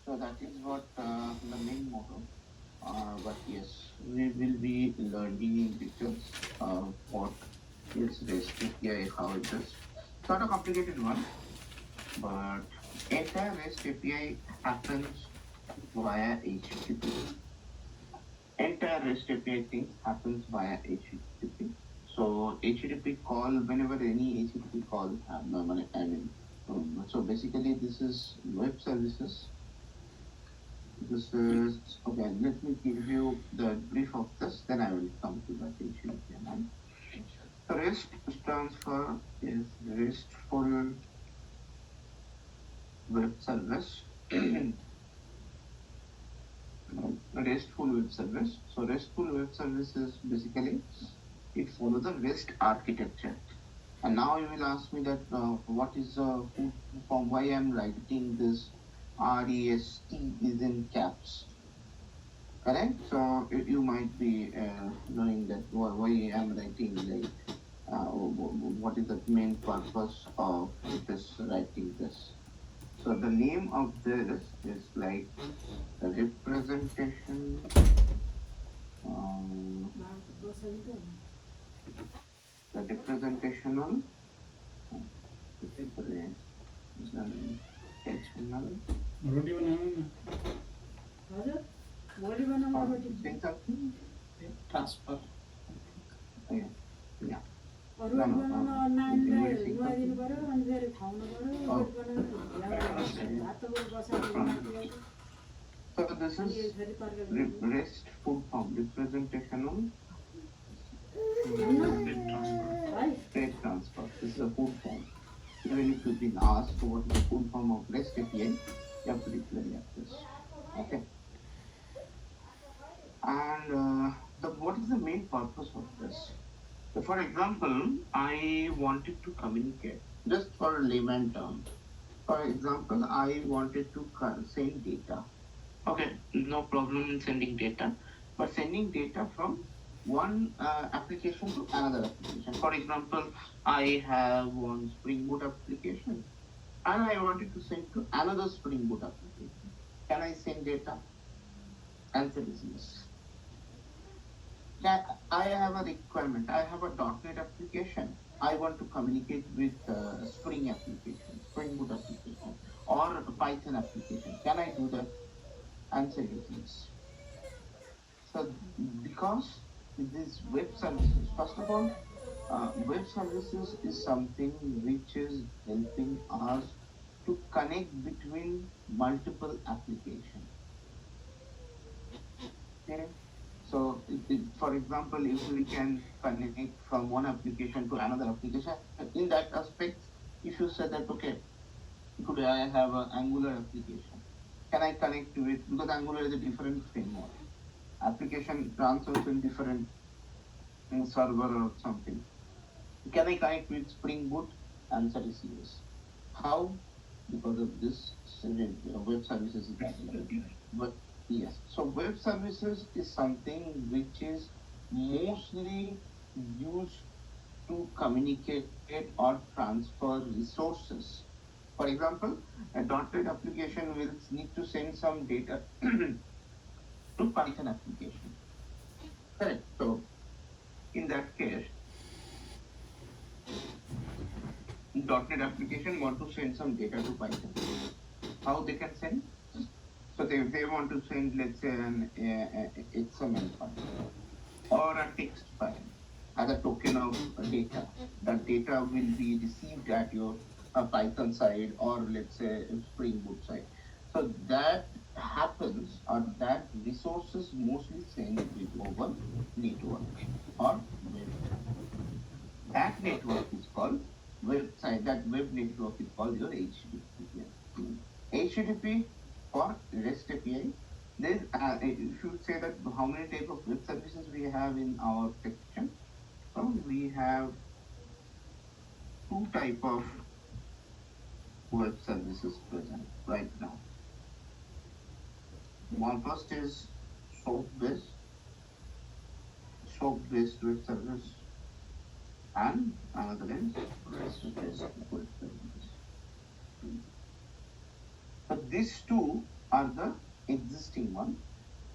So that is what the main motto. But yes, we will be learning in details what is REST API, how it does. Not a complicated one, but entire REST API happens via HTTP. Entire REST API thing happens via HTTP. So HTTP call, whenever any HTTP call, so basically this is web services. This is, okay, let me give you the brief of this, then I will come to that HTTP. So REST stands for is RESTful Web Service. RESTful Web Service. So RESTful Web Service is basically it follows the REST architecture. And now you will ask me that what is the full form? Why I am writing this REST is in caps. Correct? So you might be knowing that why I am writing like what is the main purpose of this writing this. So the name of this is like the representation. The representational transfer. Yeah. So this is REST full form, representational state transfer. This is a full form. Even if you've been asked what is the full form of REST API, you have to declare this. Okay. And what is the main purpose of this? So for example, I wanted to communicate, just for a layman term. For example, I wanted to send data. Okay, no problem in sending data, but sending data from one application to another application. For example, I have one Spring Boot application and I wanted to send to another Spring Boot application. Can I send data? Answer is yes. I have a requirement. I have a .NET application. I want to communicate with Spring application, Spring Boot application, or a Python application. Can I do that? Answer is yes. So because these web services, first of all, web services is something which is helping us to connect between multiple applications. Okay. So, for example, if we can connect from one application to another application, in that aspect, if you say that, okay, today I have an Angular application, can I connect to it? Because Angular is a different framework. Application transfers in different server or something. Can I connect with Spring Boot? Answer is yes. How? Because of this web services is but yes. So web services is something which is mostly used to communicate or transfer resources. For example, a .NET application will need to send some data to Python application. Correct. So in that case, .NET application want to send some data to Python. How they can send? So they want to send, let's say, an XML file or a text file as a token of data. That data will be received at your Python side or let's say Spring Boot side. So that happens or that resources mostly sent with over network or web. That network is called website. That web network is called your HTTP. HTTP for REST API. Then if you say that how many type of web services we have in our section, so we have two type of web services present right now. One first is soap-based web service, and another is REST-based web service. But these two are the existing one.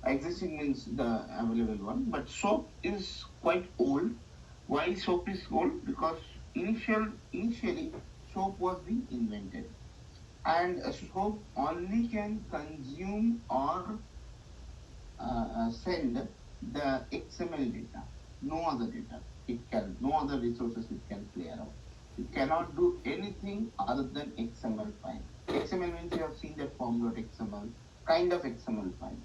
Existing means the available one, but SOAP is quite old. Why SOAP is old? Because initially SOAP was being invented, and SOAP only can consume or send the XML data, no other data. No other resources it can play around. It cannot do anything other than XML file. XML means you have seen that form.xml, kind of XML file.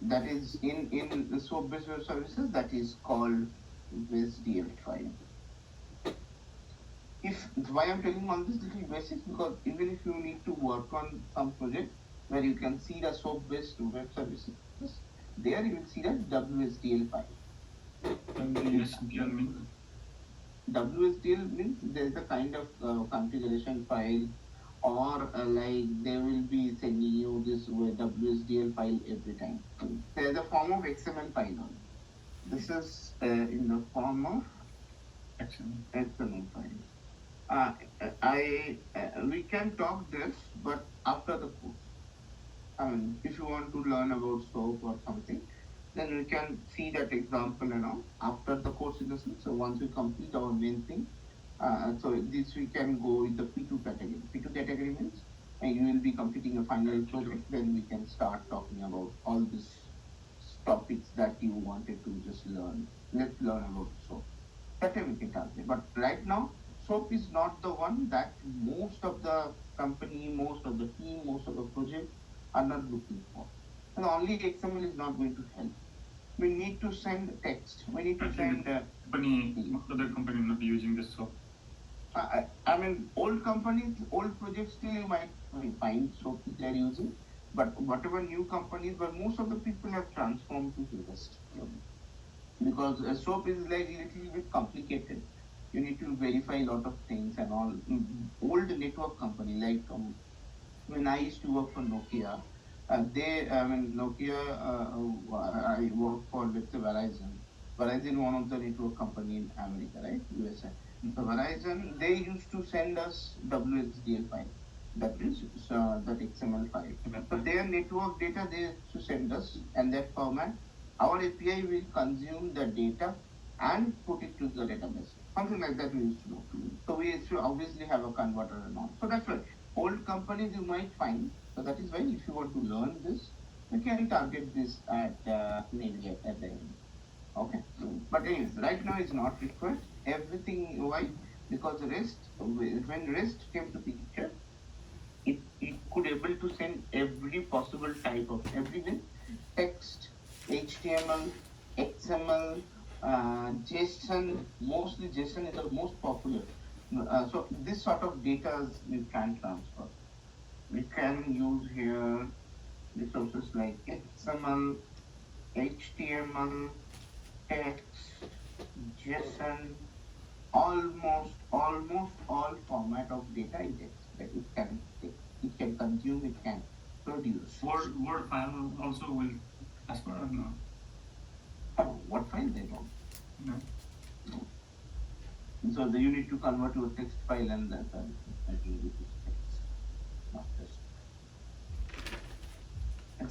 That is in the SOAP based web services, that is called WSDL file. If why I'm telling all this little basics, because even if you need to work on some project where you can see the SOAP based web services, there you will see the WSDL file. WSDL means? WSDL means there is a kind of configuration file, or like they will be sending you this WSDL file every time. There is a form of XML file on. This is in the form of XML file. We can talk this, but after the course. I mean, if you want to learn about SOAP or something, then we can see that example, after the course in the sense. So once we complete our main thing, so this we can go with the P2 category. P2 category means you will be completing a final project, then we can start talking about all these topics that you wanted to just learn. Let's learn about SOAP. That we can target. But right now, SOAP is not the one that most of the company, most of the team, most of the project are not looking for. And only XML is not going to help. We need to send text. We need to send. Other company not using this SOAP. I mean, old companies, old projects still you might find SOAP they are using, but whatever new companies, but most of the people have transformed to REST. Because SOAP is like a little bit complicated. You need to verify a lot of things and all. Old network company, like when I used to work for Nokia, Nokia, I worked for, let's say, Verizon. Verizon, one of the network company in America, right? USA. So Verizon, they used to send us WSDL file. That means that XML file. So their network data they used to send us, and that format, our API will consume the data and put it to the database. Something like that we used to do. So we used to obviously have a converter and all. So that's why old companies you might find. So that is why if you want to learn this, you can target this at maybe at the end. Okay. But anyways, right now it's not required. Everything, why? Because when REST came to picture, it could able to send every possible type of everything, text, HTML, XML, JSON. Mostly JSON is the most popular. So this sort of data we can transfer. We can use here resources like XML, HTML, text, JSON, almost all format of data it takes. That it can take, it can consume, it can produce. Word file also will transfer or no? Word file they don't. No. So you need to convert to a text file, and that I think it is text, not text.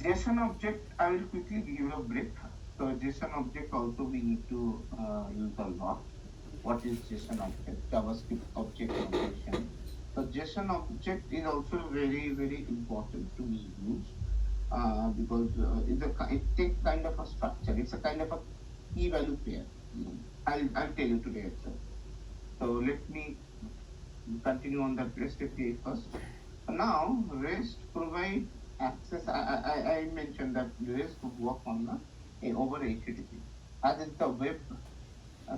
JSON object, I will quickly give you a brief. So JSON object also we need to use a lot. What is JSON object? JavaScript object notation. So JSON object is also very important to be used because it takes kind of a structure. It's a kind of a key value pair. I'll tell you today itself. So let me continue on that REST API first. Now REST provide access. I mentioned that REST would work on over HTTP. As it's the web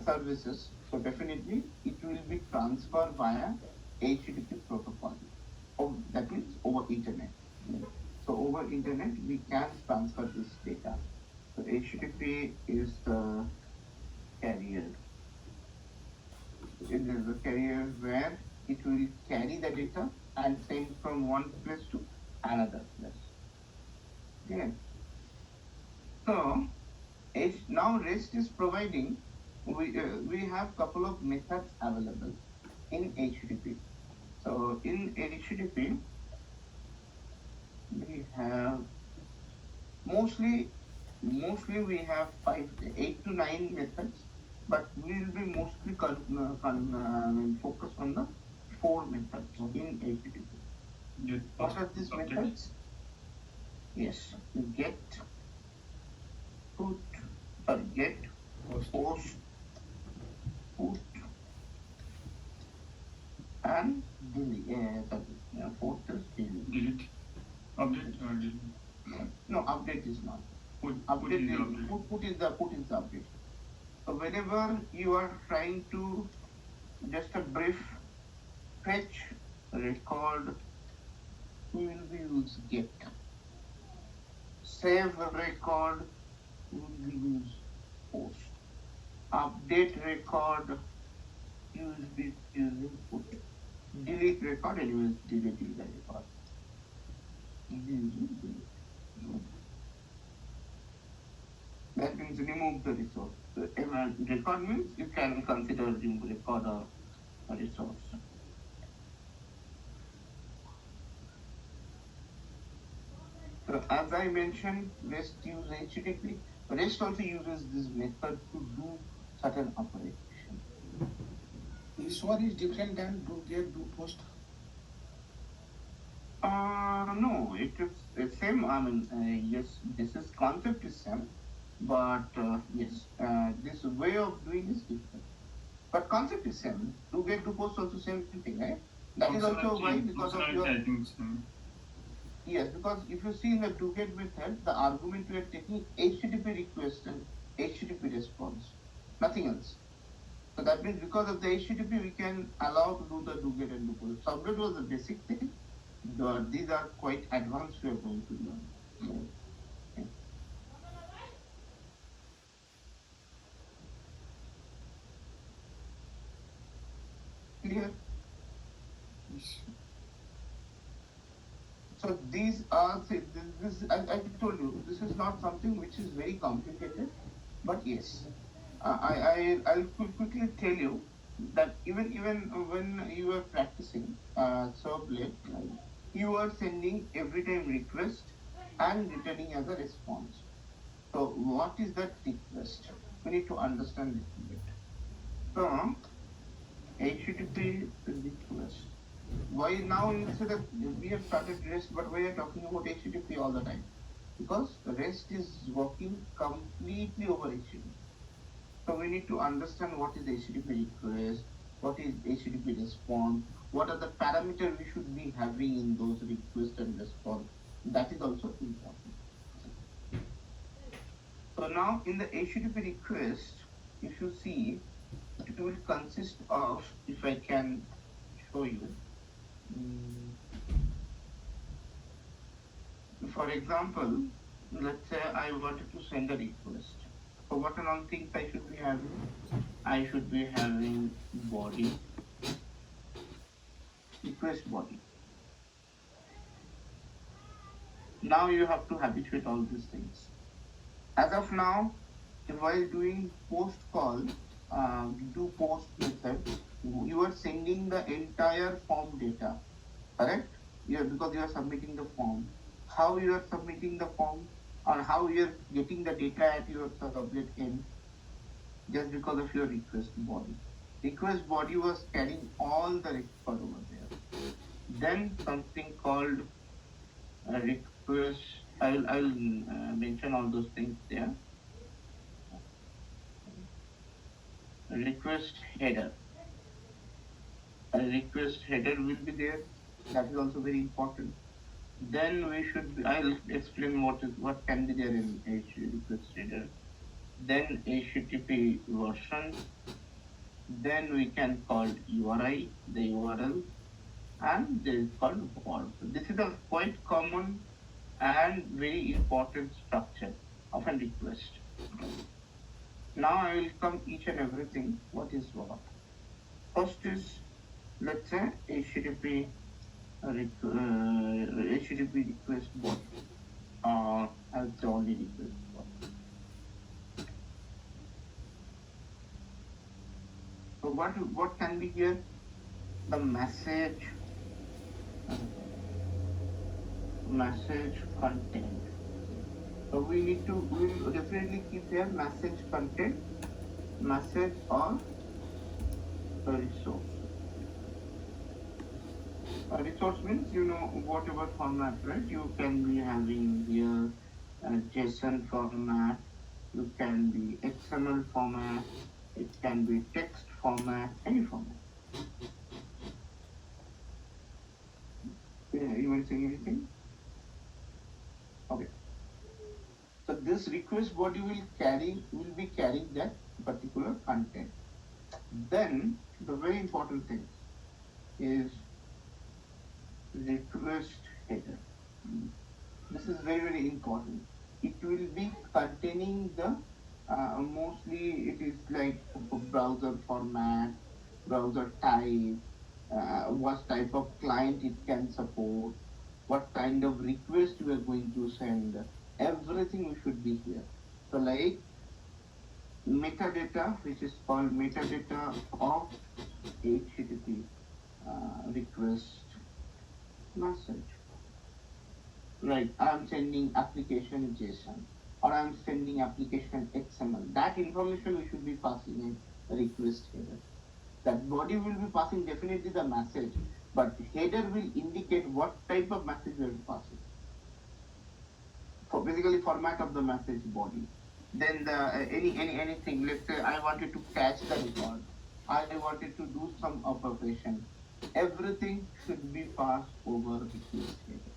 services, so definitely it will be transferred via HTTP protocol. That means over internet. So over internet we can transfer this data. So HTTP is the carrier. It is the carrier where it will carry the data and send from one place to another place. Okay. So now REST is providing. We have couple of methods available in HTTP. So in HTTP we have mostly we have 8 to 9 methods, but we will be mostly focused on the 4 methods in HTTP. Get What are these object. methods? Yes, get, put, get, post, put, and delete. Fourth is delete. Delete. Update or delete? No, update is not. Put is Update the is update. put is the update. So whenever you are trying to just a brief fetch record, we will be use get. Save record, we will be use post. Update record, you will be using put. Delete record, and you will delete the record. That means remove the resource. Record means you can consider record a resource. So as I mentioned, REST uses HTTP. REST also uses this method to do certain operation. This one is different than do get, do post. No, it is the same. I mean, yes, this is concept is same, but yes, this way of doing is different. But concept is same. Do get, do post also same thing, right? That is also why because of your. I think same. Yes, because if you see in the do get method, the argument we are taking HTTP request and HTTP response, nothing else. So that means because of the HTTP, we can allow to do the do get and do post. Subnet was the basic thing. These are quite advanced we are going to learn. Okay. Clear? Yes. So these are this I told you this is not something which is very complicated, but yes, I'll quickly tell you that even when you are practicing Servlet, you are sending every time request and returning as a response. So what is that request? We need to understand it a bit. So HTTP request. Why now instead of we have started REST, but we are talking about HTTP all the time? Because REST is working completely over HTTP. So we need to understand what is HTTP request, what is HTTP response, what are the parameters we should be having in those request and response. That is also important. So now in the HTTP request, if you see, it will consist of, if I can show you, for example, let's say I wanted to send a request. So what are all things I should be having? I should be having body, request body. Now you have to habituate all these things. As of now, while doing post call, do post method, you are sending the entire form data, correct? Yeah, because you are submitting the form. How you are submitting the form, or how you are getting the data at your sublet end, just because of your request body. Request body was carrying all the record over there. Then something called request. I'll mention all those things there. Request header. A request header will be there. That is also very important. Then we should be, I'll explain what can be there in request header. Then HTTP version. Then we can call URI, the URL, and there is called form. So this is a quite common and very important structure of a request. Now I will come each and everything. What is what? First is, let's say HTTP request bot as the only request bot. So what can be here? The message. message content. So we will definitely keep here message content, message or a resource. A resource means whatever format, right? You can be having here JSON format, you can be XML format, it can be text format, any format. Yeah, you want to say anything? Okay. So this request body will be carrying that particular content. Then the very important thing is request header. This is very important. It will be containing the mostly it is like browser format, browser type, what type of client it can support, what kind of request we are going to send. Everything we should be here. So like metadata, which is called metadata of HTTP request message. Right, I'm sending application JSON or I'm sending application XML. That information we should be passing in request header. That body will be passing definitely the message, but header will indicate what type of message we are passing. For basically format of the message body. Then the anything. Let's say I wanted to catch the record. I wanted to do some operation. Everything should be passed over request header.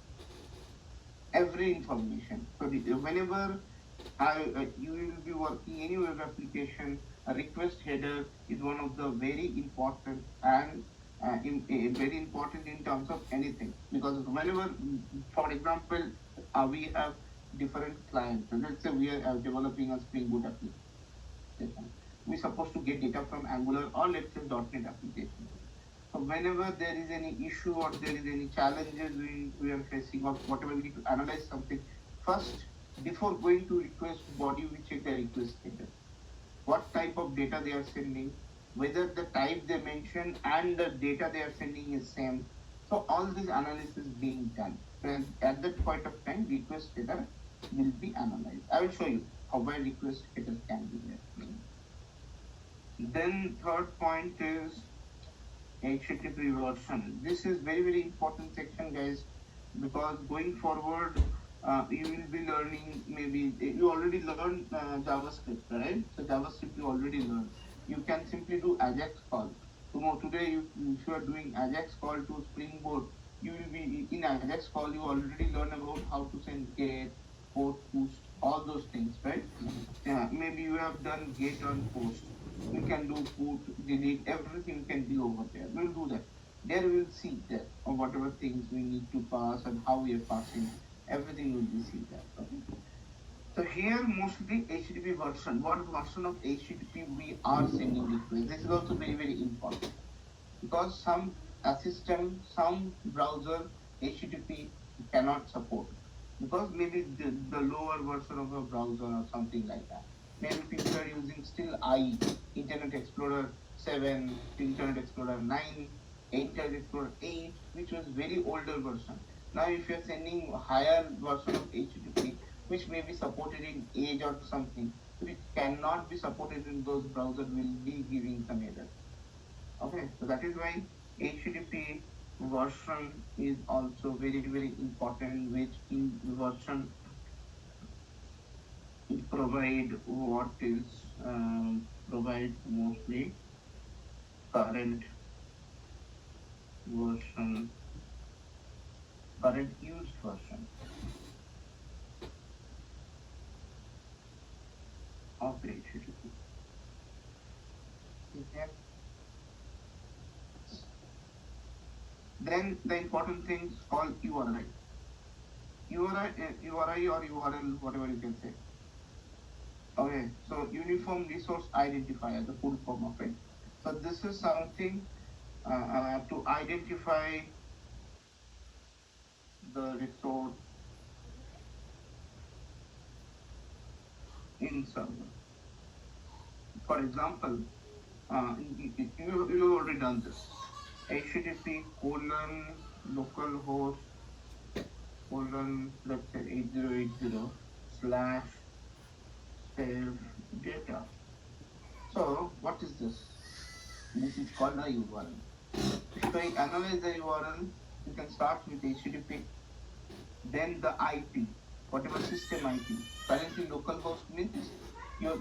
Every information. So whenever you will be working any web application, a request header is one of the very important and very important in terms of anything, because whenever, for example, we have different clients. So let's say we are developing a Spring Boot application. We're supposed to get data from Angular or let's say .NET application. So whenever there is any issue or there is any challenges we are facing or whatever, we need to analyze something, first, before going to request body, we check the request header. What type of data they are sending, whether the type they mention and the data they are sending is same. So all this analysis being done. So at that point of time, request header will be analyzed. I will show you how my request header can be there. Then third point is HTTP version. This is very important section, guys, because going forward, you will be learning. Maybe you already learned JavaScript, right? So JavaScript you already learned. You can simply do AJAX call. Today, if you are doing AJAX call to Spring Boot, you will be in AJAX call. You already learn about how to send GET, post, all those things, right? Yeah, maybe you have done GET on post. You can do put, delete, everything you can do over there. We'll do that. There we'll see that or whatever things we need to pass and how we are passing. Everything will be see that. Okay. So here mostly HTTP version. What version of HTTP we are sending request? This is also very important, because some system, some browser HTTP cannot support, because maybe the lower version of a browser or something like that. Maybe people are using still Internet Explorer 7, Internet Explorer 9, Internet Explorer 8, which was very older version. Now if you are sending a higher version of HTTP, which may be supported in Edge or something, which cannot be supported in those browsers, will be giving some error. Okay, so that is why HTTP version is also very important, which in version provide what is provide mostly current version, current used version of HTTP. Okay. Then the important things called URI. URI or URL, whatever you can say. Okay, so Uniform Resource Identifier, the full form of it. So this is something to identify the resource in server. For example, you already done this. HTTP colon localhost colon, let's say 8080 slash save data. So what is this? This is called a URL. If I analyze the URL, you can start with HTTP, then the IP, whatever system IP. Currently localhost means your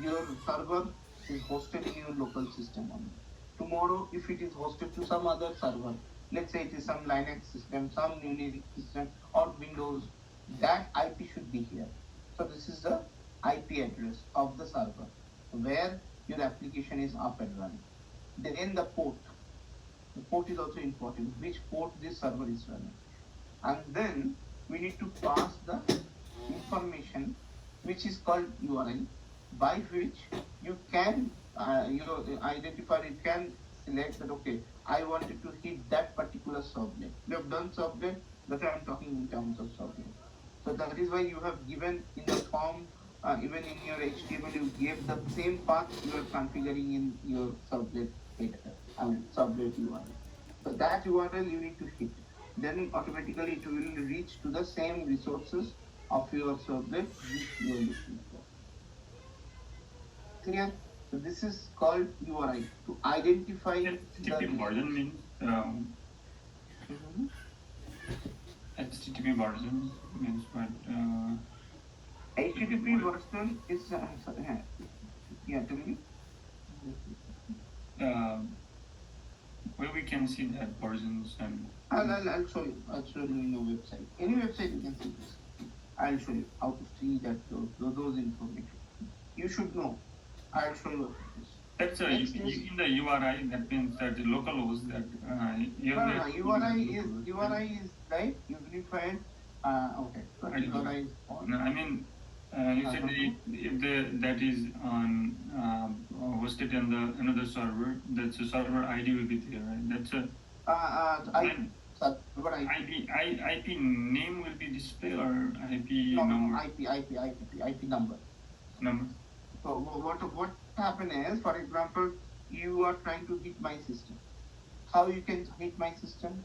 your server is hosted in your local system only. Tomorrow, if it is hosted to some other server, let's say it is some Linux system, some Unix system, or Windows, that IP should be here. So this is the IP address of the server where your application is up and running. Then the port. The port is also important, which port this server is running. And then we need to pass the information which is called URL, by which you can identify, you can select that, okay, I wanted to hit that particular subnet. We have done subnet, that's why I'm talking in terms of subnet. So that is why you have given in the form, even in your HTML, you gave the same path you are configuring in your subnet header, subnet URL. So that URL you need to hit. Then automatically it will reach to the same resources of your subnet which you are looking for. Clear? So this is called URI, to identify HTTP version means Mhm. HTTP version means what? HTTP version is yeah, tell me. Where we can see that versions and I'll show you. I'll show you in your website. Any website you can see this. I'll show you how to see that those information. You should know. I'll show you this. that's in the URI. That means that the localhost that No, URI is like unified. Okay, but URI is on. No, I mean, you said if that is on hosted in the another server, that's a server ID will be there, right? That's a IP name will be displayed or IP number? IP number. Number. So what happen is, for example, you are trying to hit my system. How you can hit my system?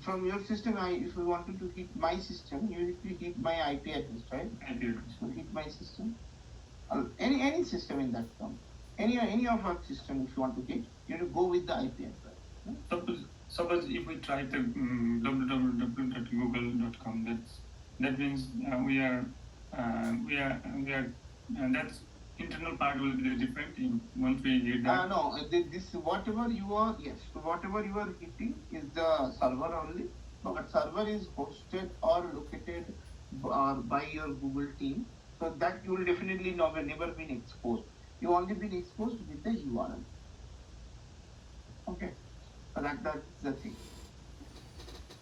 From your system, if you wanted to hit my system, you need to hit my IP address, right? IP address. So hit my system. Any system in that term. Any of our system, if you want to hit, you need to go with the IP address. Suppose if we try the www.google.com, that means we are that's internal part will be different in once we hit that. No, this whatever you are hitting is the server only, but server is hosted or located by your Google team, so that you will definitely never been exposed. You only been exposed with the URL. Okay, so that's the thing.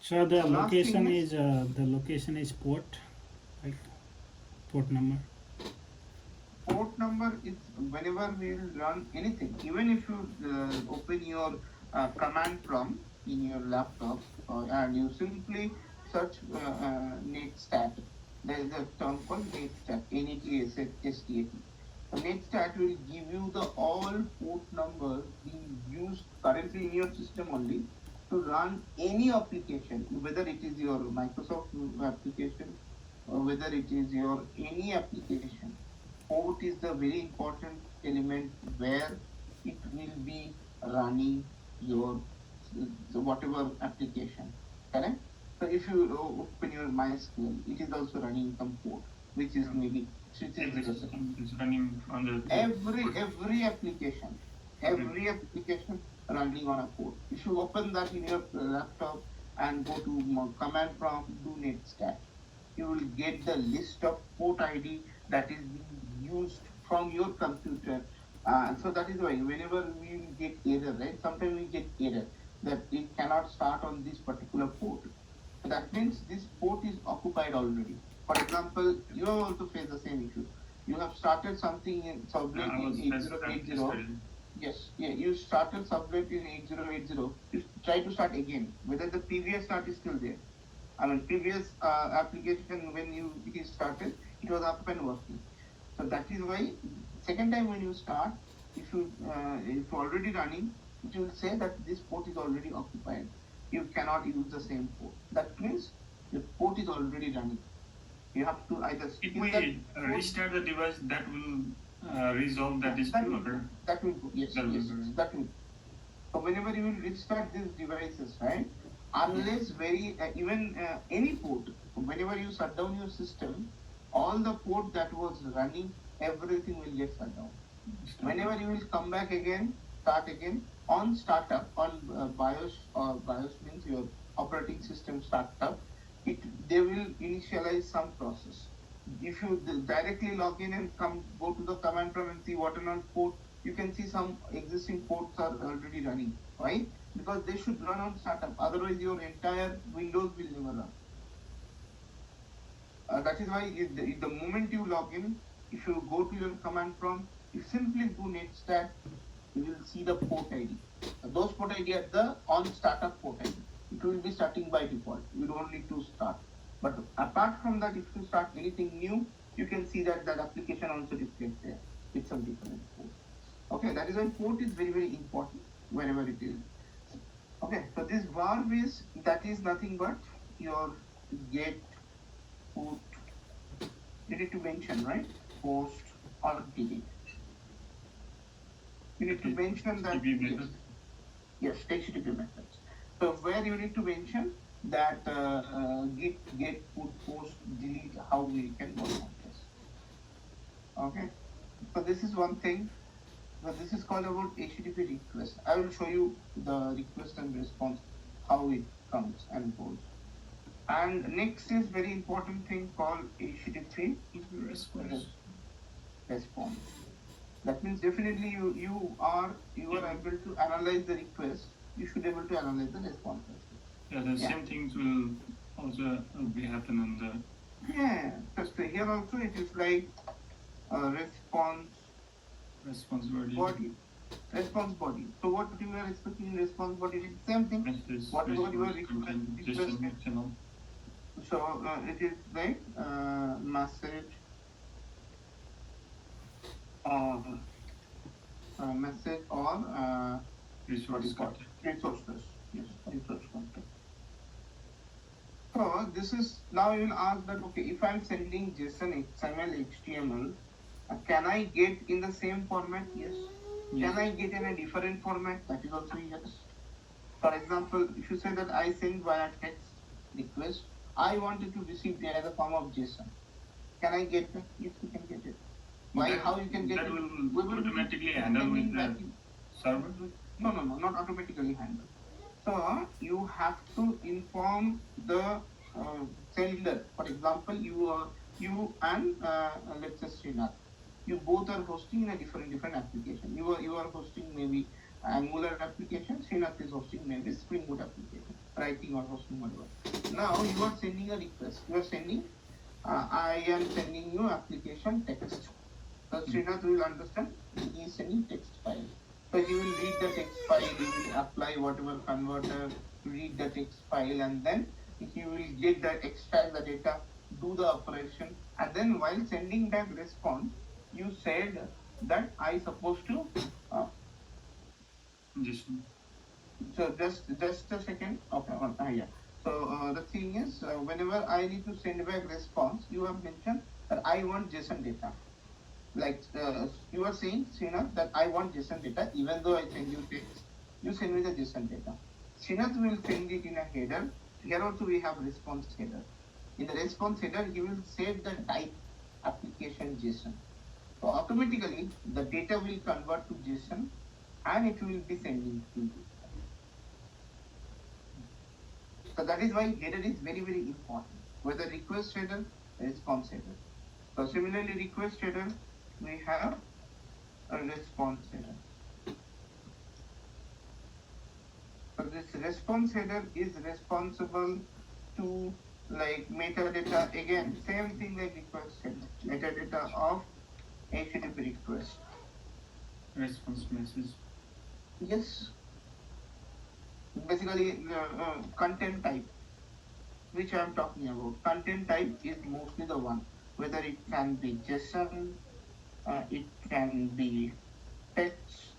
So the The last location thing is port, right? Port number. Port number is whenever we will run anything, even if you open your command prompt in your laptop and you simply search netstat. There is a term called netstat, NETSTAT. So netstat will give you the all port numbers being used currently in your system only to run any application, whether it is your Microsoft application or whether it is your any application. Port is the very important element where it will be running your whatever application, correct? So if you open your MySQL, it is also running some port, which is maybe It's running on the every application running on a port. If you open that in your laptop and go to command prompt, do netstat, you will get the list of port ID that is being used from your computer. So that is why whenever we get error, right? Sometimes we get error that it cannot start on this particular port. So that means this port is occupied already. For example, you have also faced the same issue. You have started something in subnet in 8080. Yes, yeah, you started subnet in 8080. You try to start again, whether the previous start is still there. I mean, previous application when it is started, it was up and working. So that is why second time when you start, if you already running, it will say that this port is already occupied. you cannot use the same port. That means the port is already running. You have to either If skip we that port. restart the device, that will resolve that issue. That Or will go. Yes, that will yes, go, right? that will. So whenever you will restart these devices, right? Unless even any port, whenever you shut down your system, all the port that was running, everything will get shut down. Whenever you will come back again, start again on startup on BIOS, or BIOS means your operating system startup, they will initialize some process. If you directly log in and go to the command prompt and see what and all port, you can see some existing ports are already running. Why? Because they should run on startup. Otherwise, your entire Windows will never run. That is why if the moment you log in, if you go to your command prompt, you simply do netstat, you will see the port ID. Those port ID are the on startup port ID. It will be starting by default. You don't need to start. But apart from that, if you start anything new, you can see that application also reflects there with some different port. Okay, that is why port is very, very important wherever it is. Okay, so this var is, that is nothing but your get put. You need to mention, right? Post or delete. You need to mention that. HTTP method. Yes, HTTP methods. So where you need to mention that get put post delete, how we can work on this. Okay, so this is one thing. So this is called about HTTP request. I will show you the request and response, how it comes and goes. And next is very important thing called HTTP Response. response. That means definitely you are able to analyze the request. You should be able to analyze the response. Yeah, the same things will also be happen on the. Yeah, just here also it is like response body. Response body. So what you are expecting in response body is the same thing. Message, Whatever you are requesting. So it is like message or Resource content. resources. Yes, resource content. So this is, now you will ask that, okay, if I am sending JSON, XML, HTML, can I get in the same format? Yes. Can I get in a different format? That is also yes. For example, if you say that I send via text request, I wanted to receive it as a form of JSON. Can I get that? Yes, you can get it. Why? How you can get that it? will automatically handle with the server? No, not automatically handle. So you have to inform the sender. For example, you and let's say Srinath, you both are hosting in a different application. You are hosting maybe Angular application. Srinath is hosting maybe Spring Boot application, writing or hosting whatever. Now you are sending a request. You are sending. I am sending you application text. So Srinath will understand. He is sending text file. So he will read the text file, he will apply whatever converter, read the text file, and then he will get that, extract the data, do the operation, and then while sending back response, you said that I supposed to. So just a second. Okay. Yeah. So the thing is, whenever I need to send back response, you have mentioned that I want JSON data. Like you are saying, Srinath, that I want JSON data, even though I send you text, you send me the JSON data. Srinath will send it in a header. Here also we have response header. In the response header, he will save the type application JSON. So automatically the data will convert to JSON and it will be sending to you. So that is why header is very, very important. Whether request header, response header. So similarly, request header, we have a response header. So this response header is responsible to like metadata, again same thing like request header, metadata of HTTP request. Response message. Yes. Basically content type, which I am talking about. Content type is mostly the one, whether it can be JSON, it can be text,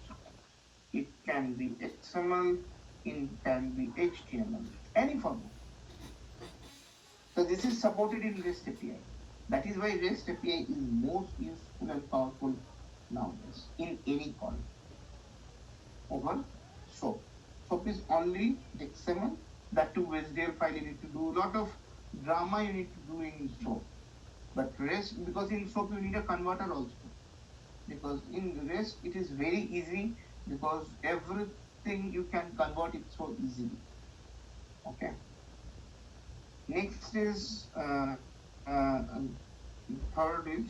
it can be XML, can be HTML, any format. So this is supported in REST API. That is why REST API is most useful and powerful nowadays in any call over SOAP. SOAP is only XML, that too HDL file you need to do, a lot of drama you need to do in SOAP. But REST, because in SOAP you need a converter also. Because in REST it is very easy, because everything you can convert it so easily. Okay. Next is third is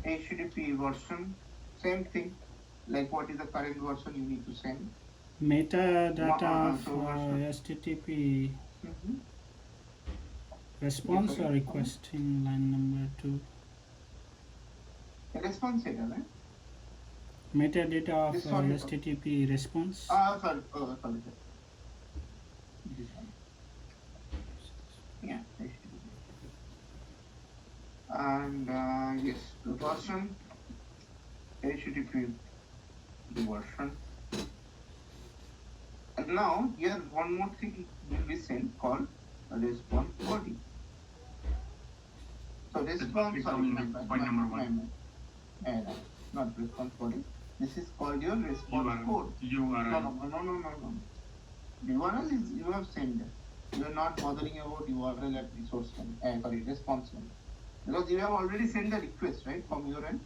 HTTP version. Same thing, like what is the current version you need to send. Metadata of So version. HTTP Mhm. response Yes, or sorry. request in line number 2. Response data, right? Metadata of This one. HTTP response. Sorry. This one. Yeah, HTTP. And yes, the version, HTTP version. And now here one more thing will be sent called a response body. So response, point number one. not response body. This is called your response code. URL. No. The URL is you have sent. You are not bothering about URL at resource response one. Because you have already sent the request, right, from your end.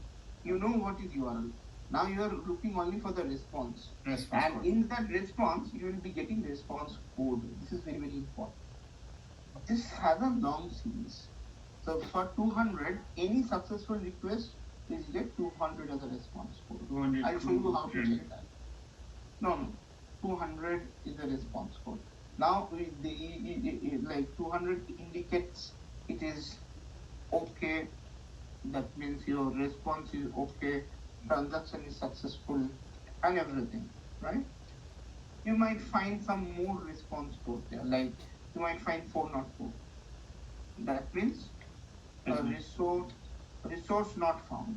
You know what is URL. Now you are looking only for the response. And code. in that response, you will be getting response code. This is very, very important. This has a long series. So for 200, any successful request is get 200 as a response code. 200 I'll show you how to check that. No. 200 is the response code. Now, like 200 indicates it is okay. That means your response is okay, transaction is successful, and everything, right? You might find some more response code there, like you might find 404. That means resource not found.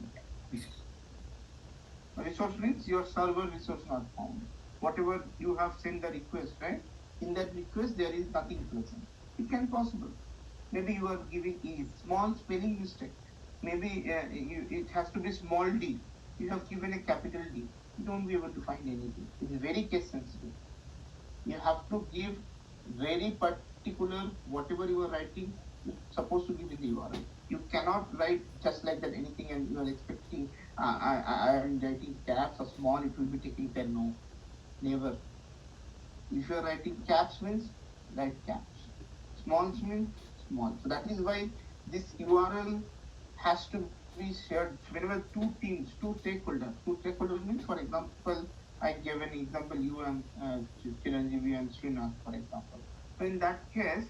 Resource means your server resource not found. Whatever you have sent the request, right? In that request there is nothing present. It can possible. Maybe you are giving a small spelling mistake. Maybe it has to be small d. You have given a capital D. You don't be able to find anything. It is very case sensitive. You have to give very particular whatever you are writing. You're supposed to give in the URL. You cannot write just like that anything and you are expecting I am writing caps or small, it will be taking 10. No, never. If you are writing caps means write caps. Smalls means small. So that is why this URL has to be shared whenever two stakeholders means, for example, I gave an example, you and Chiranjeevi and Srinath, for example. So in that case,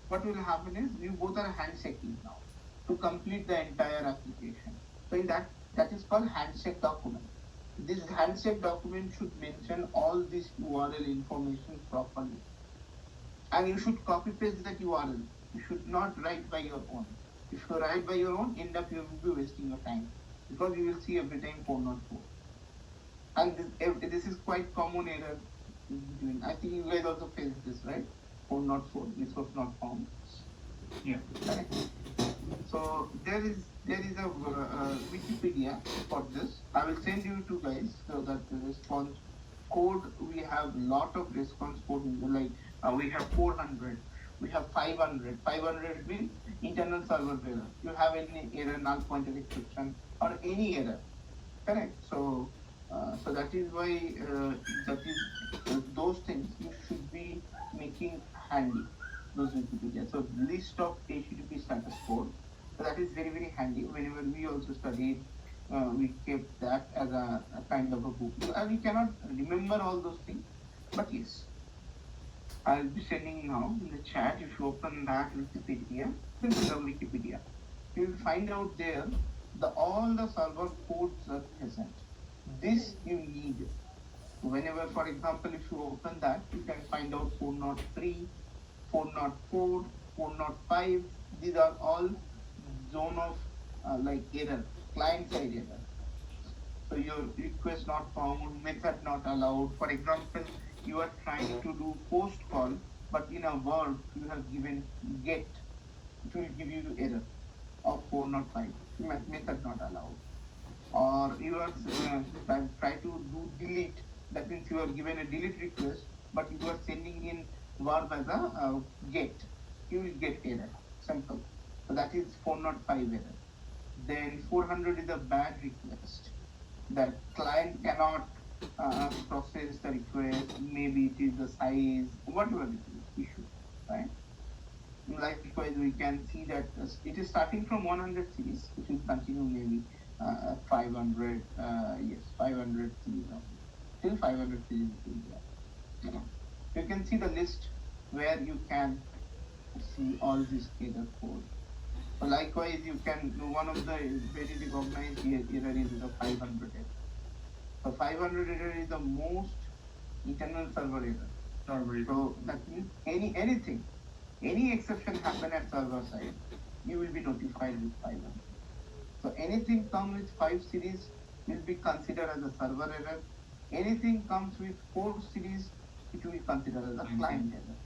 what will happen is you both are handshaking now to complete the entire application. So in that is called handshake document. This handshake document should mention all this URL information properly. And you should copy paste that URL. You should not write by your own. If you write by your own, end up you will be wasting your time, because you will see every time 404. And this is quite common error. I think you guys also face this, right? 404, resource not found. Yeah. Correct. So there is a Wikipedia for this. I will send you to guys so that the response code, we have lot of response code, like we have 400, we have 500. 500 means internal server error. You have any error, null pointer exception, or any error. Correct. So that is why those things you should be making handy, those Wikipedia. So list of HTTP status code. So that is very, very handy. Whenever we also studied, we kept that as a kind of a book. We cannot remember all those things, but yes, I'll be sending now in the chat. If you open that Wikipedia, Wikipedia, you will find out there all the server codes are present. This you need. Whenever, for example, if you open that, you can find out 403, 404, 405. These are all zone of like error, client side error. So your request not found, method not allowed. For example, you are trying to do post call, but in a verb you have given get, it will give you error of 405, method not allowed. Or you are try to do delete, that means you are given a delete request, but you are sending in verb as a get, you will get error. Simple. So that is 405 error. Then 400 is a bad request, that client cannot process the request, maybe it is the size, whatever it is issue, right? Likewise, we can see that it is starting from 100 series, it will continue maybe 500, yes, 500 series only. Till 500 series it will be there. You know, you can see the list where you can see all these error code. So likewise, you can, one of the very recognized error is the 500 error. So 500 error is the most internal server error. So that means any exception happen at server side, you will be notified with 500. So anything comes with 5 series will be considered as a server error. Anything comes with 4 series, it will be considered as a client error.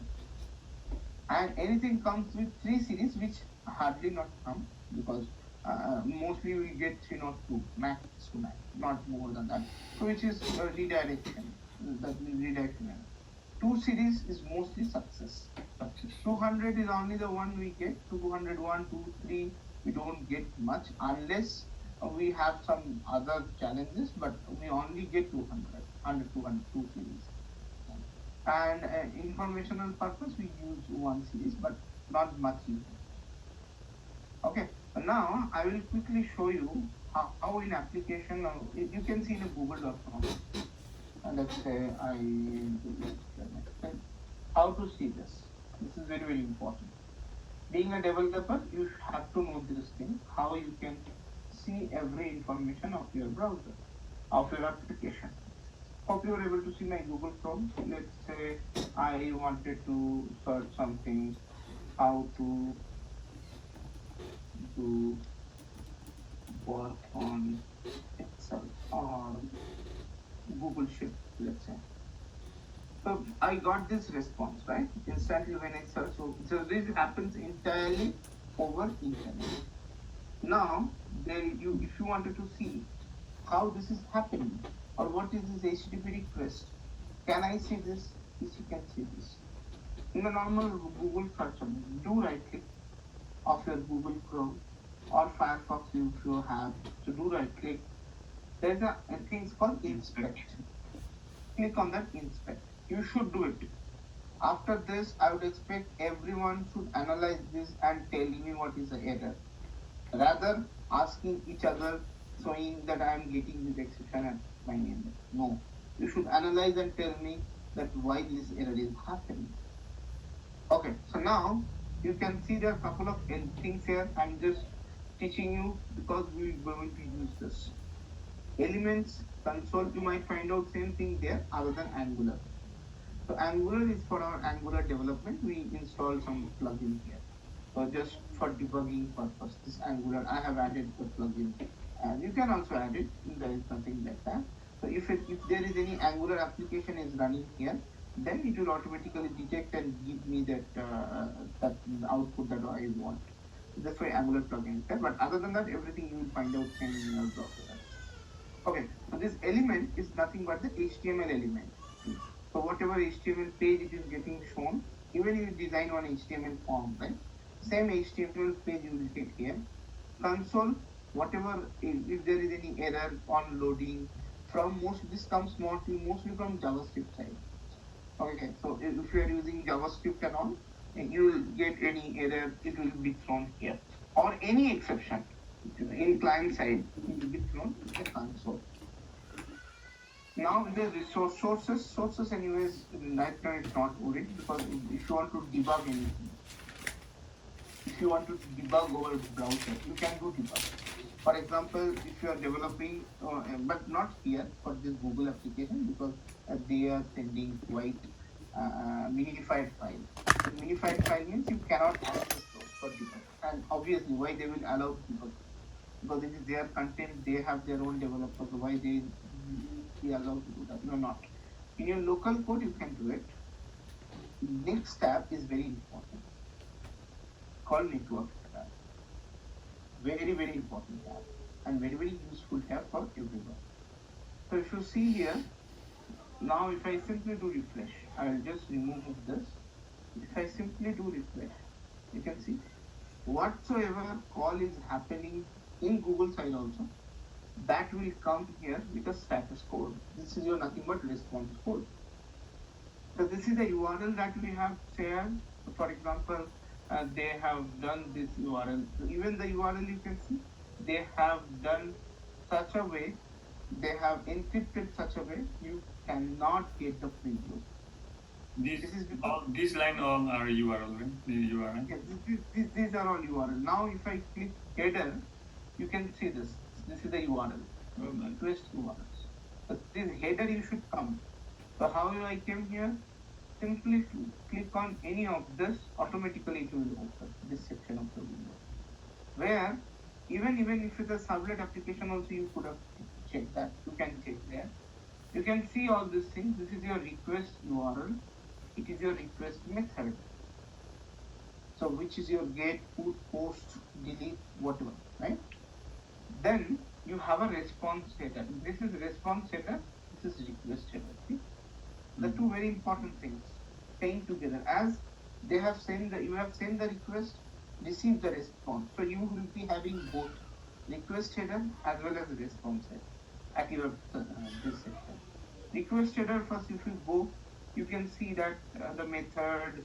And anything comes with 3 series, which hardly not come, because mostly we get 302 max to max, not more than that. So which is redirection. That means redirection error. 2 series is mostly success. 200 is only the one we get. 201, 2, 3 we don't get much unless we have some other challenges, but we only get 200, 200, 2 series. And informational purpose we use 1 series, but not much even. Okay, now I will quickly show you how in application, you can see in a google.com, let's say how to see this. This is very, very important. Being a developer, you have to know this thing, how you can see every information of your browser, of your application. Hope you are able to see my Google Chrome. Let's say I wanted to search something, how to do work on Excel or Google Sheet, let's say. So I got this response, right? Instantly when I search. So this happens entirely over internet. Now, if you wanted to see how this is happening, or what is this HTTP request, can I see this? Yes, you can see this. In the normal Google search, do right click of your Google Chrome or Firefox if you have. So do right click. There's a thing called inspect. Click on that inspect. You should do it. After this, I would expect everyone should analyze this and tell me what is the error. Rather asking each other, showing that I am getting this exception at my name. No. You should analyze and tell me that why this error is happening. Okay, so now you can see there are a couple of things here. I'm just teaching you because we're going to use this. Elements, console, you might find out same thing there other than Angular. So Angular is for our Angular development. We install some plugin here. So just for debugging purpose, this Angular, I have added the plugin. And you can also add it, there is nothing like that. So if there is any Angular application is running here, then it will automatically detect and give me that output that I want. That's why Angular plugin is there. But other than that, everything you will find out same in your browser. Okay, so this element is nothing but the HTML element. So whatever HTML page it is getting shown, even if you design one HTML form, right? Same HTML page you will get here. Console, whatever, if there is any error on loading, this comes mostly from JavaScript side. Okay, so if you are using JavaScript and all, you will get any error, it will be thrown here. Or any exception in client side, it will be thrown in the console. Now the sources anyways, right now it's not worried, because if you want to debug anything, if you want to debug over browser, you can do debug. For example, if you are developing, but not here for this Google application, because they are sending quite minified file. So minified file means you cannot access those for debug. And obviously, why they will allow debug? Because it is their content, they have their own developers. Why they be allowed to do that? No, not. In your local code, you can do it. Next tab is very important, called network tab. Very, very important tab and very, very useful tab for everyone. So if you see here, now if I simply do refresh, I will just remove this. If I simply do refresh, you can see whatsoever call is happening in Google side also, that will come here with a status code. This is your nothing but response code. So this is the URL that we have shared. For example, they have done this URL. Even the URL you can see, they have done such a way, they have encrypted such a way you cannot get the preview. These This is all these line all are URL, right? The URL. Yeah, these are all URL. Now if I click header, you can see this. This is the URL. Request URLs. So this header you should come. So how I came here? Simply click on any of this, automatically it will open this section of the window. Where even if it's a servlet application also you could have checked that. You can check there. You can see all these things. This is your request URL. It is your request method. So which is your get, put, post, delete, whatever, right? Then you have a response header. This is response header. This is request header. See? The two very important things staying together. As they have sent the, you have sent the request, receive the response. So you will be having both request header as well as response header at your this section. Request header, first if you go, you can see that the method,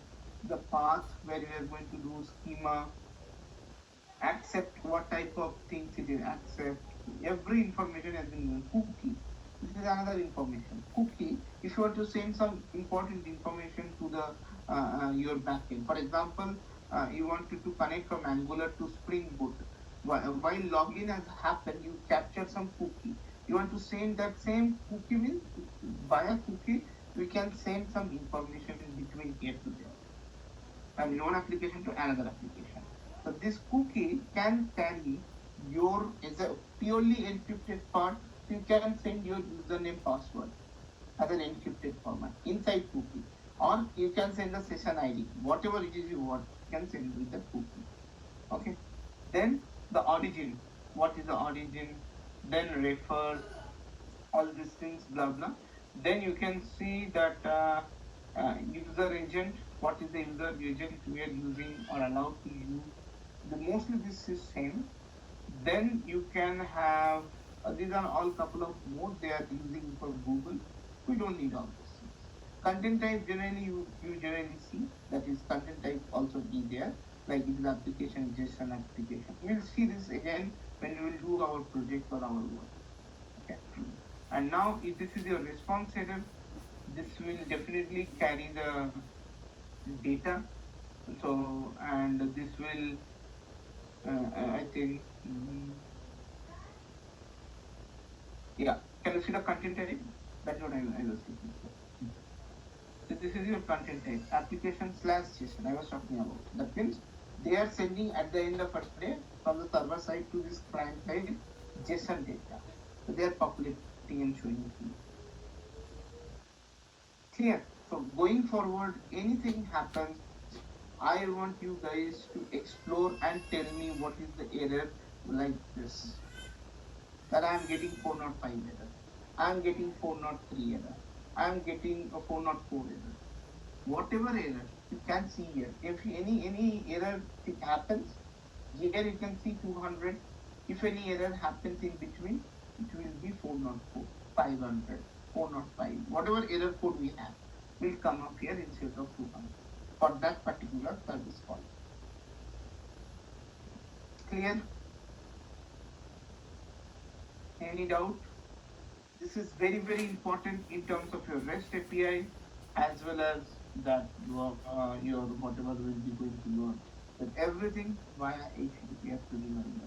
the path where you are going to do schema, accept what type of things it is, accept, every information has been given. Cookie, this is another information. Cookie, if you want to send some important information to the your backend. For example, you wanted to connect from Angular to Spring Boot. While login has happened, you capture some cookie. You want to send that same cookie means via cookie, we can send some information in between here to there. And one application to another application. So this cookie can carry your as a purely encrypted part. So you can send your username password as an encrypted format inside cookie, or you can send the session ID, whatever it is you want, you can send with the cookie. Okay. Then the origin. What is the origin? Then refer, all these things, blah blah. Then you can see that user agent. What is the user agent we are using or allowed to use? Mostly this is same. Then you can have these are all couple of modes they are using for Google. We don't need all this. Content type generally you generally see, that is content type also be there, like it is application, JSON application. We will see this again when we will do our project or our work. Okay. And now if this is your response header, this will definitely carry the data. So and this will I think yeah, can you see the content type? That's what I was looking for. So this is your content type, application / JSON I was talking about. That means they are sending at the end of a day from the server side to this client side JSON data. So they are populating and showing it to you. Clear? So going forward, anything happens, I want you guys to explore and tell me what is the error like this. That I am getting 405 error, I am getting 403 error, I am getting a 404 error. Whatever error you can see here, if any error it happens, here you can see 200. If any error happens in between, it will be 404, 500, 405. Whatever error code we have will come up here instead of 200 for that particular service call. Clear? Any doubt? This is very, very important in terms of your REST API as well as that your whatever will be going to learn. But everything via HTTP has to be learned.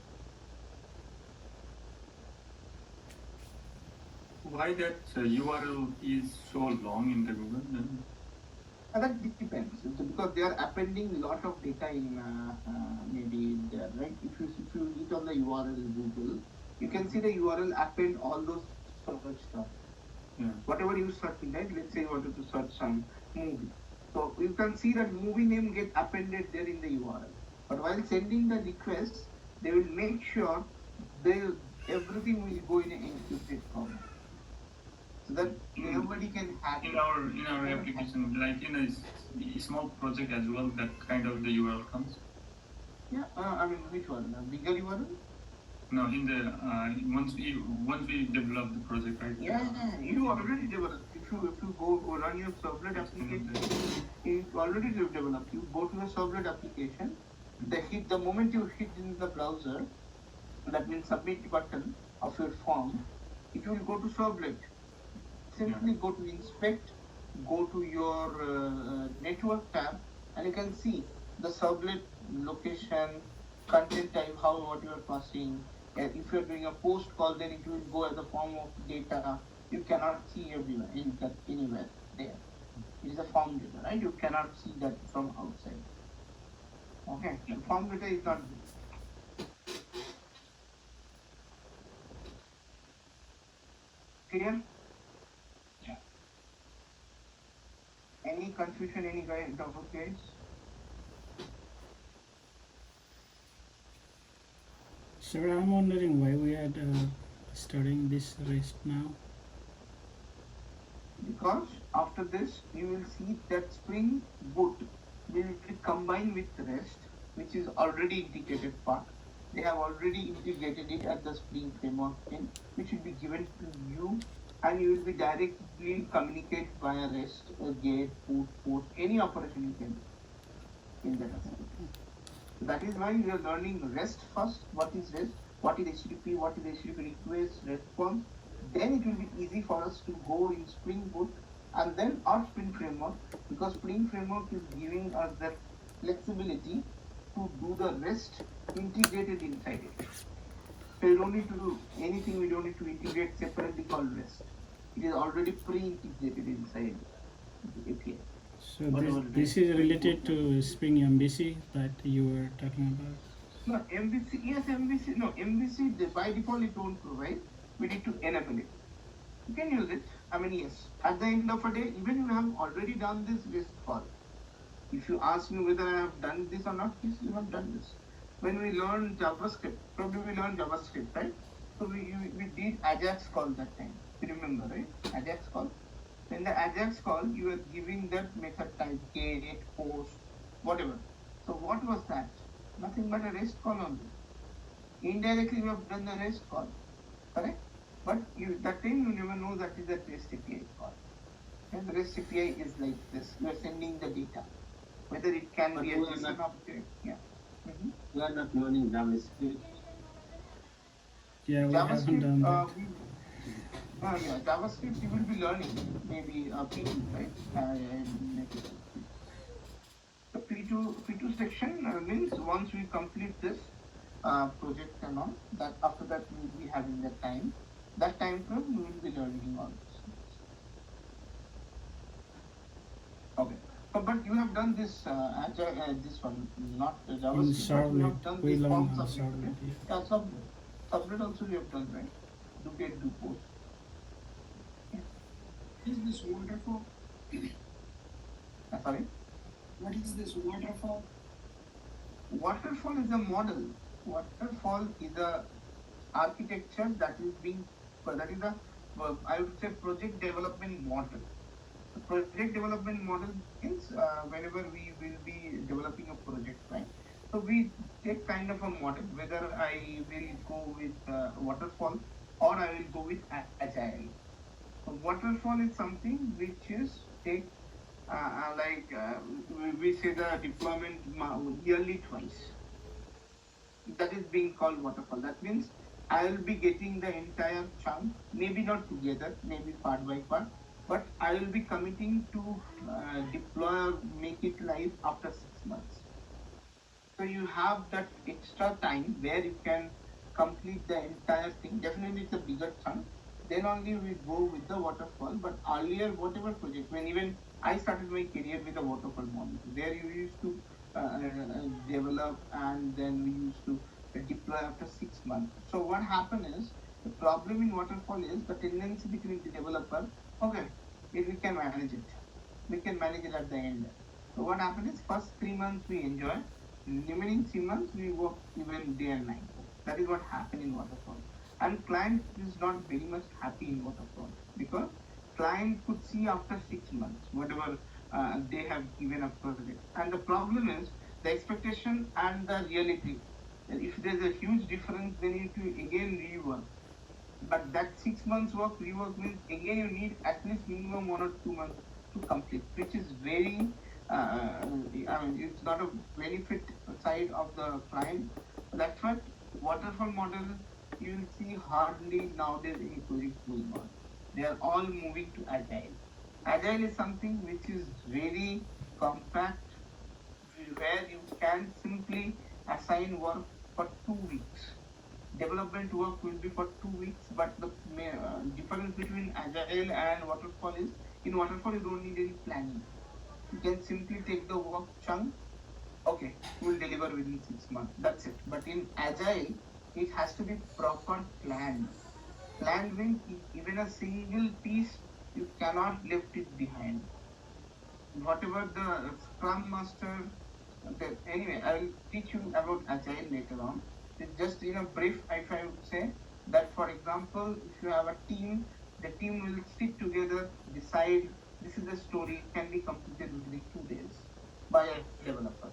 Why that URL is so long in the Google then? That depends because they are appending lot of data in maybe there, right? If you hit on the URL in Google, you can see the URL append all those storage stuff. Yeah. Whatever you searching, right? Let's say you wanted to search some movie. So you can see that movie name get appended there in the URL. But while sending the request, they will make sure they everything will go in an encrypted format, so that nobody can hack In it. our application, like in a small project as well, that kind of the URL comes. Yeah, I mean, which one? Bigger URL? No, in the once we develop the project, right? Yeah, you already developed. If you go run your servlet That's kind of application, you already developed. You go to your servlet application. The moment you hit in the browser, that means submit button of your form, it will go to servlet. Simply go to inspect, go to your network tab, and you can see the servlet location, content type, how what you are passing. And if you are doing a post call, then it will go as a form of data. You cannot see everywhere in that anywhere there. It is a form data, right? You cannot see that from outside. Okay, so form data is not good. Clear? Yeah. Any confusion, any kind of case? Sir, I'm wondering why we are studying this REST now. Because after this you will see that Spring Boot will be combined with REST, which is already integrated part. They have already integrated it at the Spring framework thing, which will be given to you, and you will be directly communicate via REST, GET, put, post, any operation you can do in that assignment. So that is why we are learning REST first. What is REST? What is HTTP? What is HTTP request, response? Then it will be easy for us to go in Spring Boot and then our Spring Framework, because Spring Framework is giving us that flexibility to do the REST integrated inside it. So you don't need to do anything, we don't need to integrate separately called REST. It is already pre-integrated inside the API. So Whatever this is related to Spring MVC that you were talking about. No, MVC, yes, MVC, no, MVC by default it won't provide. We need to enable it. You can use it. I mean, yes. At the end of a day, even you have already done this REST call. If you ask me whether I have done this or not, yes, you have done this. When we learned JavaScript, probably we learned JavaScript, right? So we did Ajax call that time. You remember, right? Ajax call. In the Ajax call, you are giving that method type, get, post, whatever. So what was that? Nothing but a REST call only. Indirectly, you have done the REST call, correct? But that time you never know that is a REST API call. And the REST API is like this. You are sending the data, whether it can But be a we are JSON not- object. Yeah. We are not learning JavaScript. Yeah, we haven't JavaScript, done that. yeah, JavaScript you will be learning maybe P2, right? The P2 section means once we complete this project and all, that after that we will be having the time. That time frame we will be learning all this. Okay. But you have done this this one, not In JavaScript, but you servlet, have done we this learn form on submit. servlet. Okay? Yeah. Yeah, submit also you have done, right? Do get, do post. Is this waterfall? Sorry? What is this waterfall? Waterfall is a model. Waterfall is a architecture that is a I would say project development model. The project development model means whenever we will be developing a project, right? So we take kind of a model, whether I will go with waterfall or I will go with agile. So waterfall is something which is take we say the deployment yearly twice. That is being called waterfall. That means I will be getting the entire chunk, maybe not together, maybe part by part, but I will be committing to deploy or make it live after 6 months. So you have that extra time where you can complete the entire thing. Definitely it's a bigger chunk. Then only we go with the waterfall. But earlier, whatever project, when even I started my career with a waterfall model, there you used to develop and then we used to deploy after 6 months. So what happened is the problem in waterfall is the tendency between the developer Okay, if we can manage it, we can manage it at the end. So what happens is first 3 months we enjoy, remaining 3 months we work even day and night. That is what happened in waterfall. And client is not very much happy in waterfall because client could see after 6 months whatever they have given a project. And the problem is the expectation and the reality. If there's a huge difference, then you need to again rework, but that 6 months work rework means again you need at least minimum 1 or 2 months to complete, which is very I mean it's not a benefit side of the client. That's what waterfall model you will see hardly nowadays any projects going on. They are all moving to agile. Agile is something which is very compact, where you can simply assign work for 2 weeks. Development work will be for 2 weeks, but the difference between agile and waterfall is in waterfall you don't need any planning. You can simply take the work chunk. Okay, we'll deliver within 6 months. That's it. But in agile, it has to be proper planned. Planned means even a single piece you cannot left it behind. Whatever the scrum master, anyway I will teach you about agile later on. It's just in a brief, if I would say that, for example, if you have a team, the team will sit together, decide this is the story, it can be completed within 2 days by a developer.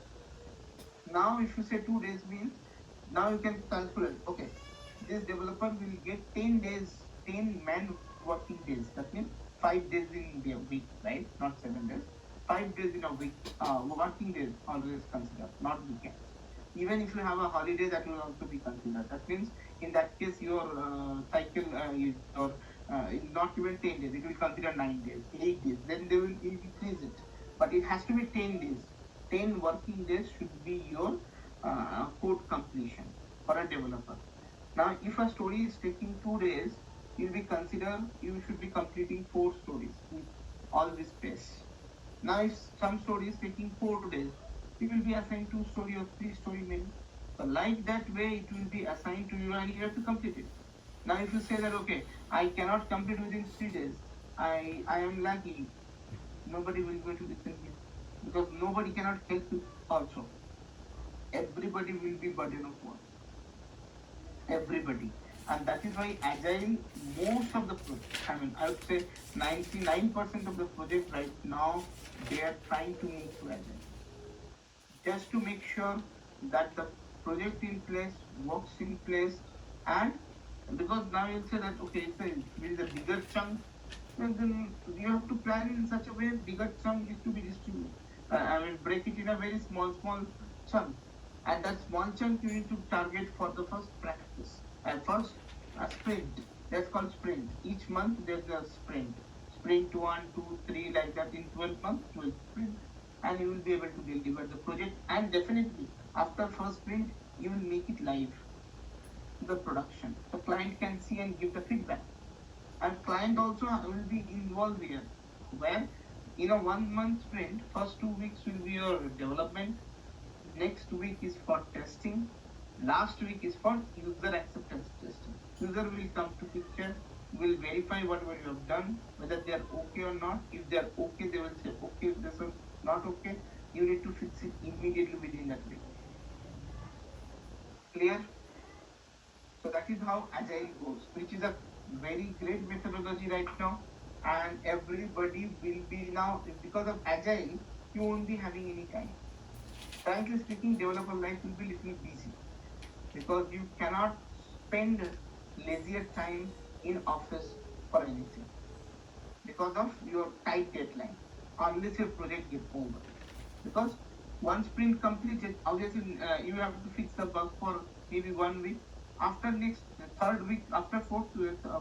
Now if you say 2 days means, now you can calculate, okay, this developer will get 10 days, 10 man working days. That means 5 days in the week, right? Not 7 days. 5 days in a week. Working days always considered, not weekends. Even if you have a holiday, that will also be considered. That means in that case, your cycle is or not even 10 days. It will consider 9 days, 8 days. Then they will increase it. But it has to be 10 days. 10 working days should be your code completion for a developer. Now, if a story is taking 2 days, you should be completing 4 stories with all this pace. Now, if some story is taking 4 days, you will be assigned 2 story or 3 story maybe. So, like that way, it will be assigned to you and you have to complete it. Now, if you say that okay, I cannot complete within 3 days, I am lagging, nobody will go to listen here because nobody cannot help you also. Everybody will be burden of work, everybody. And that is why agile, most of the I mean I would say 99% of the project right now, they are trying to move to agile, just to make sure that the project in place works in place. And because now you'll say that okay, there is a bigger chunk, well, then you have to plan in such a way bigger chunk is to be distributed. I mean, break it in a very small chunk, and that small chunk you need to target for the first practice and first sprint. That's called sprint. Each month there's a sprint. Sprint 1, 2, 3, like that. In 12 months, 12 sprint, and you will be able to deliver the project. And definitely after first sprint, you will make it live to the production, so client can see and give the feedback. And client also will be involved here, where in a 1 month sprint, first 2 weeks will be your development, next week is for testing, last week is for user acceptance testing. User will come to picture, will verify whatever you have done, whether they are okay or not. If they are okay, they will say okay. If this is not okay, you need to fix it immediately within that week. Clear? So that is how agile goes, which is a very great methodology right now. And everybody will be now, because of agile, you won't be having any time. Frankly speaking, developer life will be little busy because you cannot spend leisure time in office for anything because of your tight deadline, unless your project gets over. Because one sprint completed, obviously you have to fix the bug for maybe 1 week. After next third week, after fourth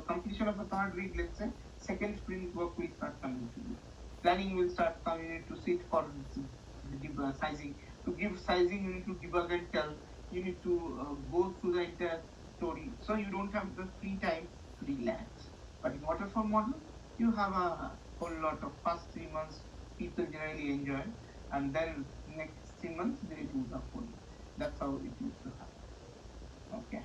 completion of the third week, let's say second sprint work will start coming to you. Planning will start coming. You need to sit for sizing. To give sizing, you need to debug and tell. You need to go through the entire story. So you don't have the free time to relax. But in waterfall model, you have a whole lot of first 3 months people generally enjoy, and then next 3 months they do the coding. That's how it used to happen. Okay.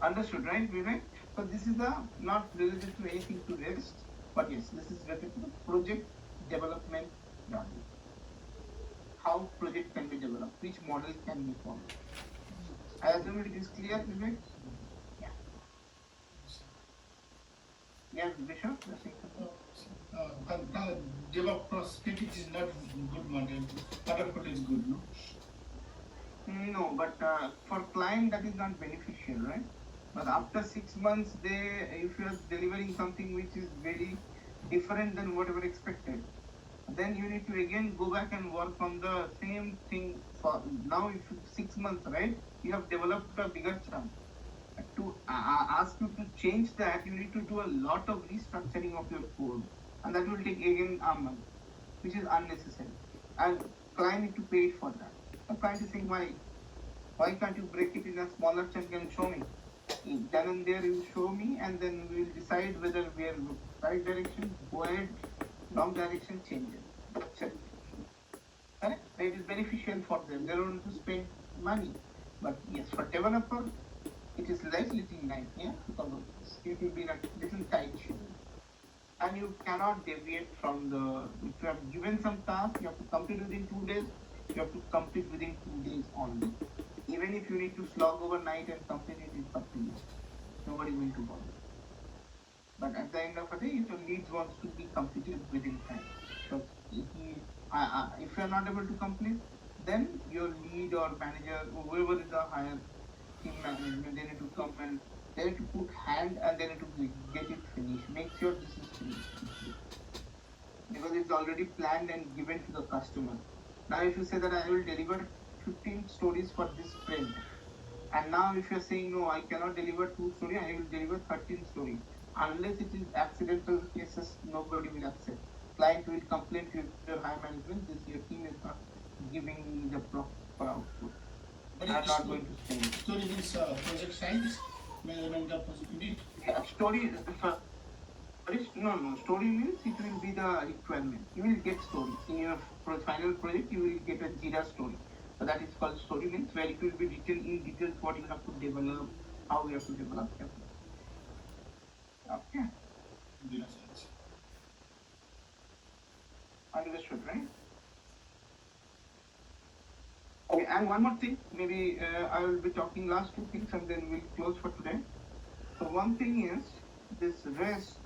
Understood, right, Vivek? So So this is not related to anything to REST, but yes, this is related to the project development model. How project can be developed, which model can be followed. I assume it is clear, Vivek? Yeah. Yes, Bishop, you're saying something? Developer static is not good model. Waterfall is good, no? No, but for client that is not beneficial, right? But after 6 months, if you are delivering something which is very different than whatever expected, then you need to again go back and work on the same thing. For now, if 6 months, right, you have developed a bigger chunk. To ask you to change that, you need to do a lot of restructuring of your code, and that will take again a month, which is unnecessary. And client need to pay for that. The client is saying, why can't you break it in a smaller chunk and show me? Then and there you show me, and then we will decide whether we are in the right direction, go ahead, wrong direction, change it. That's it. Correct? It is beneficial for them. They don't want to spend money. But yes, for developer, it is like little nightmare because of this. It will be a little tight schedule. And you cannot deviate from if you have given some task, you have to complete within 2 days, you have to complete within 2 days only. Even if you need to slog overnight and complete it, it's up to you. Nobody will to bother. But at the end of the day, your lead wants to be completed within time. So if you are not able to complete, then your lead or manager, whoever is the higher team management, they need to come and they need to put hand and they need to get it finished. Make sure this is finished. Because it's already planned and given to the customer. Now if you say that I will deliver 15 stories for this sprint, and now if you're saying no, I cannot deliver 2 stories, I will deliver 13 stories. Unless it is accidental cases, nobody will accept. Client will complain to your high management, your team is not giving me the proper output. I'm not going to spend it. Story means project size, measurement of project unit. Yeah, story. No. Story means it will be the requirement. You will get stories in your final project. You will get a Jira story. So that is called story means where it will be written in details what you have to develop, how you have to develop everything. Okay, Diligence. understood, right? Okay, and one more thing. Maybe I will be talking last 2 things and then we'll close for today. So one thing is this REST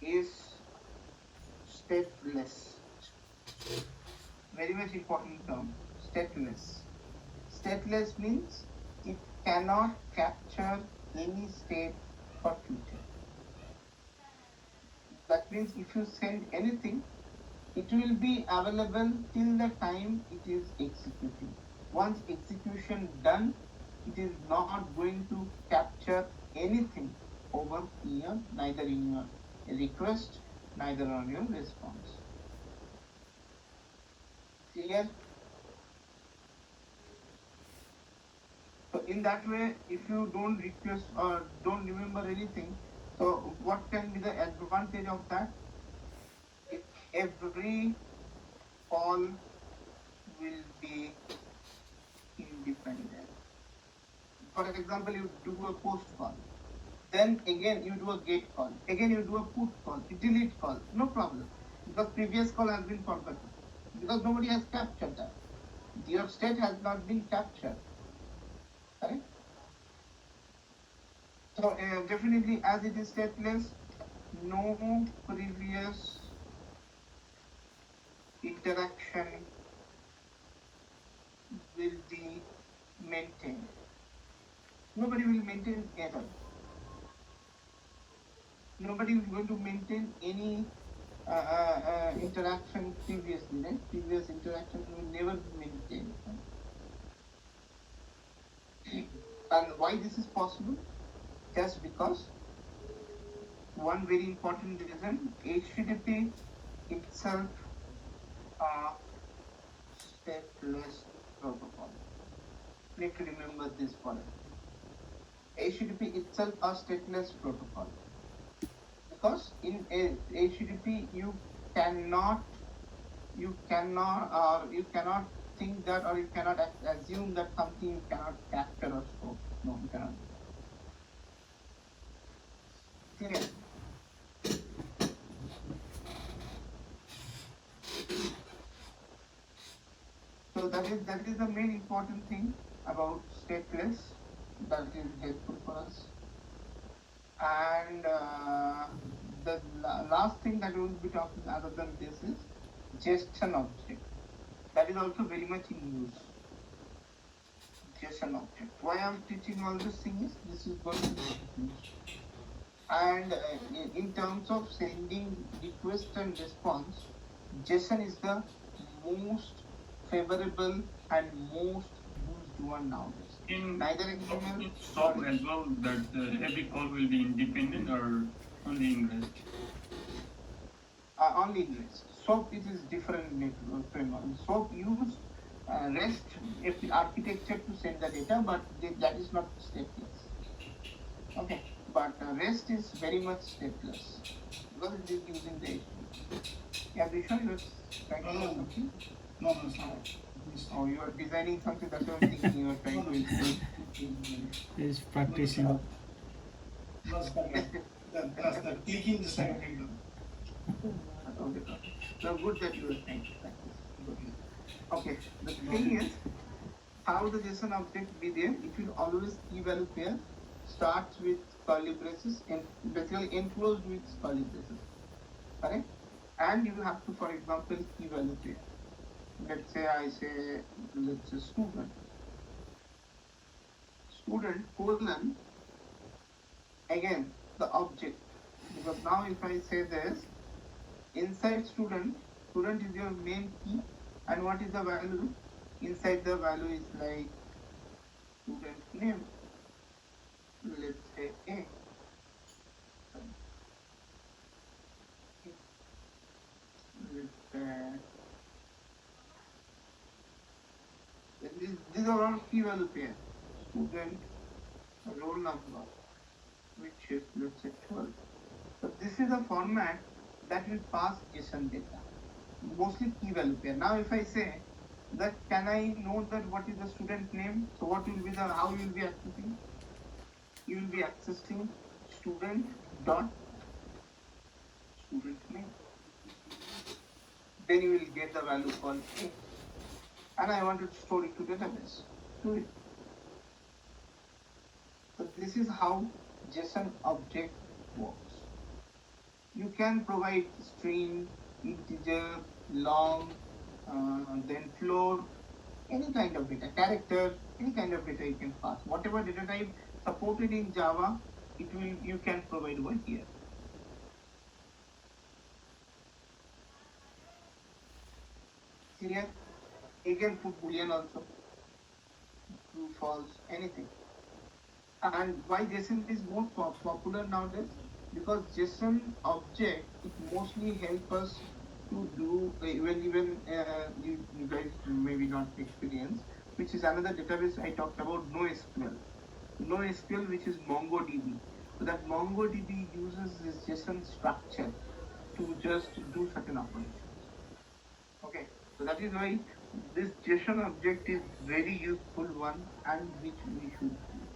is stateless. Very much important term, stateless. Stateless means it cannot capture any state for future. That means if you send anything, it will be available till the time it is executing. Once execution done, it is not going to capture anything over here, neither in your request, neither on your response. Clear? So in that way, if you don't request or don't remember anything, so what can be the advantage of that? If every call will be independent. For example, you do a post call, then again you do a get call, again you do a put call, you delete call, no problem, because previous call has been forgotten, because nobody has captured that. Your state has not been captured. Correct? So definitely as it is stateless, no previous interaction will be maintained. Nobody will maintain ever. Nobody is going to maintain any interaction previously, right? Previous interaction will never be maintained. And why this is possible? Just because one very important reason, HTTP itself a stateless protocol. Need to remember this point. HTTP itself a stateless protocol. Because in HTTP you cannot think that, or you cannot assume that something you cannot capture or store. No, you cannot. Clear? So that is the main important thing about stateless that is helpful for us. And the last thing that we will be talking other than this is JSON object. That is also very much in use. JSON object. Why I am teaching all this thing is this is going to be used. And in terms of sending request and response, JSON is the most favorable and most used one nowadays. Neither XML in SOAP as well, that every call will be independent or only in REST? Only in REST. SOAP it is different network framework. SOAP use REST architecture to send the data, but that is not stateless. Okay, but REST is very much stateless because it is using the HTTP. Yeah, Vishnu, you are trying to do something? No, it's not. Oh, you are designing something, that's what I'm thinking you are trying to implement. He's practicing. That's the clicking just like it. Okay. So good that you are trying to practice. Good. Okay, the thing is, how the JSON object be there, it will always key value pair starts with curly braces and basically enclosed with curly braces. Correct? And you have to, for example, key value pair. Let's say let's say student colon, again the object, because now if I say this, inside student is your main key, and what is the value? Inside the value is like student name, let's say A. These are all key value pair. Student roll number, which is let's say 12. So this is a format that will pass JSON data, mostly key value pair. Now if I say that can I know that what is the student name? So what will be how you will be accessing? You will be accessing student dot student name. Then you will get the value called A. And I want to store it to database. Do it. So this is how JSON object works. You can provide string, integer, long, then float, any kind of data, character, any kind of data you can pass. Whatever data type supported in Java, you can provide over here. Clear? You can put boolean also, true, false, anything. And why JSON is more popular nowadays? Because JSON object, it mostly help us to do, even you guys maybe not experience, which is another database I talked about, NoSQL. NoSQL, which is MongoDB. So that MongoDB uses this JSON structure to just do certain operations. Okay, so that is why this JSON object is very useful one, and which we should use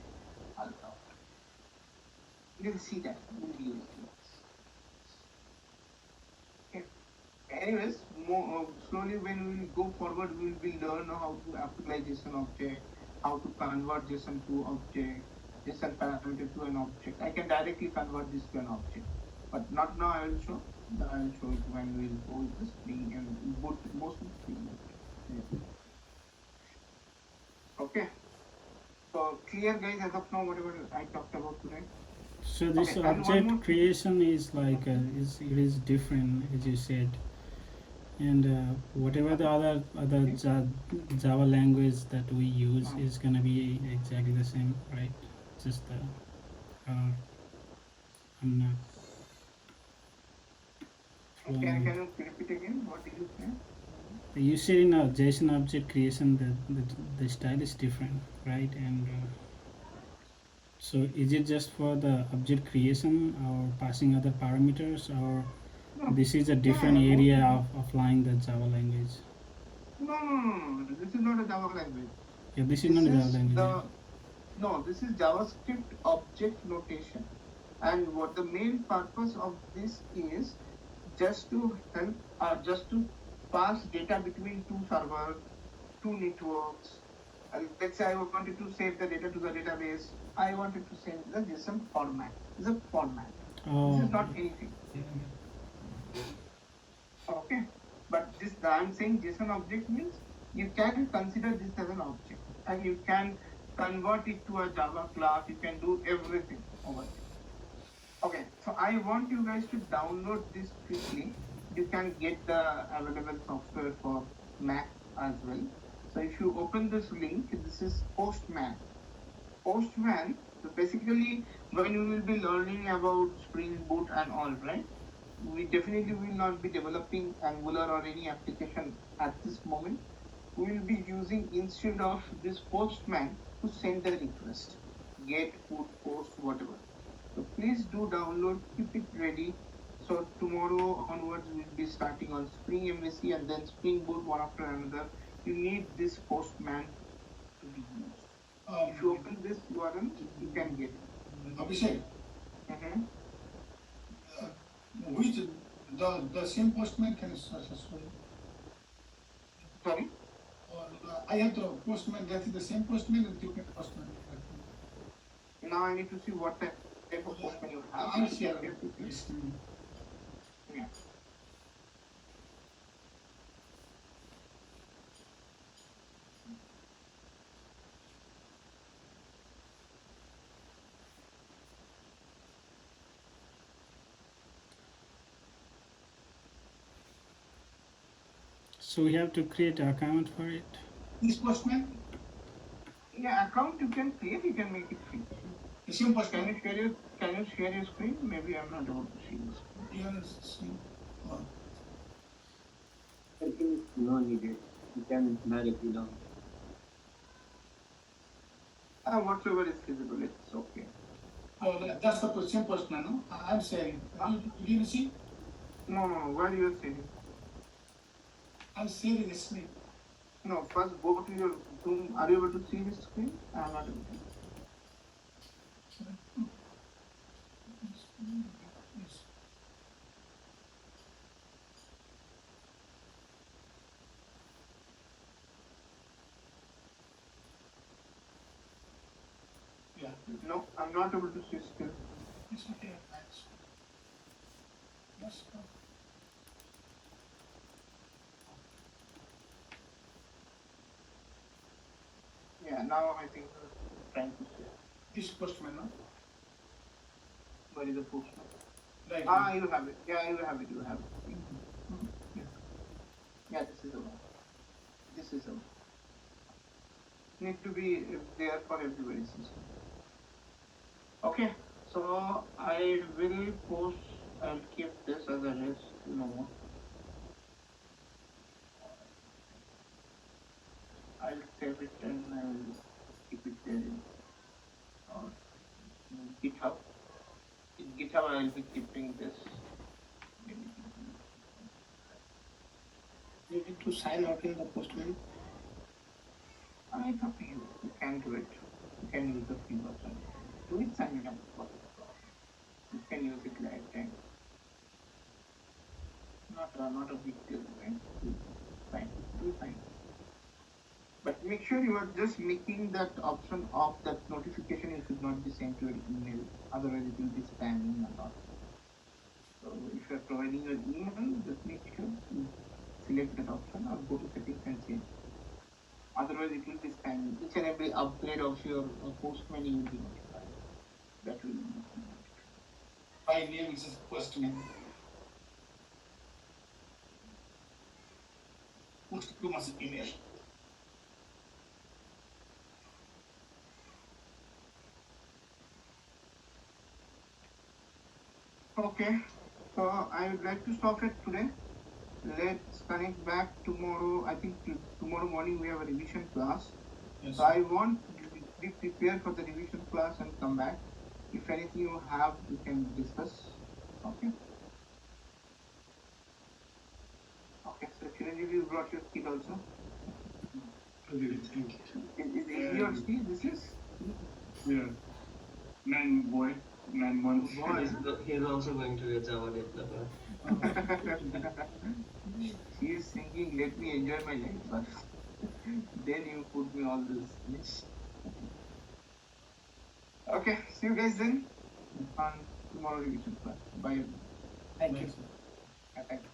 also. We'll see that. We'll use it. Okay. Anyways, slowly when we will go forward, we will learn how to apply JSON object, how to convert JSON to object, JSON parameter to an object. I can directly convert this to an object, but not now. I will show. I will show it when we will go with the Spring and mostly Spring. Yeah. Okay. So clear, guys, as of now, whatever I talked about today. So this Okay, object creation is like it is different, as you said, and whatever the other Java language that we use is gonna be exactly the same, right? Just I'm not. Can you repeat again? What did you say? You said in a JSON object creation the style is different, right? And so is it just for the object creation or passing other parameters, or No. this is a different area of applying the Java language? No. This is not a Java language. Yeah, this is not a Java language. No, this is JavaScript object notation. And what the main purpose of this is just to help, just to pass data between two servers, two networks. Let's say I wanted to save the data to the database. I wanted to send the JSON format. It's a format. Oh, This is not anything. Okay. But this I'm saying JSON object means you can consider this as an object and you can convert it to a Java class. You can do everything over there. Okay, so I want you guys to download this quickly. You can get the available software for Mac as well. So if you open this link, this is Postman. Postman, so basically when you will be learning about Spring Boot and all, right? We definitely will not be developing Angular or any application at this moment. We will be using instead of this Postman to send the request, get, put, post, whatever. So please do download, keep it ready. So tomorrow onwards we'll be starting on Spring MVC and then Spring Boot one after another. You need this Postman to be used. If you open this URL, you can get it. Abhishek, Mhm. which the same postman can successfully. Sorry? I have the postman, that is the same postman and different postman. Now I need to see what type of Postman you have. I'll share Okay, this. Yeah. so we have to create an account for it. This postman, Yeah, account you can create, you can make it free. the same Can postman. you share your screen? Maybe I'm not able to see this. Yes. I think it's no needed. You can directly download. Whatever is feasible, it's okay. Oh, that's the same postman, no? I'm saying. You didn't see? No, where you are saying? I'm sharing the screen. No, first go to your Zoom. Are you able to see this screen? I'm not able to. Yes. Yeah, No, I'm not able to see still. it's okay. Thanks. Yes. Yeah, now I think we're trying to see. This postman, no? Where is the Postman? Right. You have it. Yeah, you have it. Yeah, this is the one. This is the one. Need to be there for everybody's system. Okay, so I will post. I'll keep this as a rest note. I'll save it and I'll keep it there in GitHub. In GitHub, I'll be keeping this. You need to sign out in the postman. It's up to you. You can do it. You can use the free version. Do it signing up for it. You can use it lifetime. Not a big deal, right? Fine. Do fine. But make sure you are just making that option of that notification. It should not be sent to your email. Otherwise, it will be spamming a lot. So if you are providing your email, just make sure you select that option or go to settings and change. Otherwise, it will be spamming. Each and every upgrade of your Postman you will be notified. That will be notified. My name is postman. Put too much email. Okay, so I would like to stop it today. Let's connect back tomorrow. I think tomorrow morning we have a revision class. Yes. So I want to be prepared for the revision class and come back. If anything you have, we can discuss. Okay. Okay, so Chiranjeev, you brought your kid also. Thank you. Is he or she? This is? Yeah. Man, boy. 9 months. He's also going to be a Java developer. She is thinking, let me enjoy my life first. Then you put me all this list. Okay, see you guys then on tomorrow revision class. Bye. Thank you. Thank you.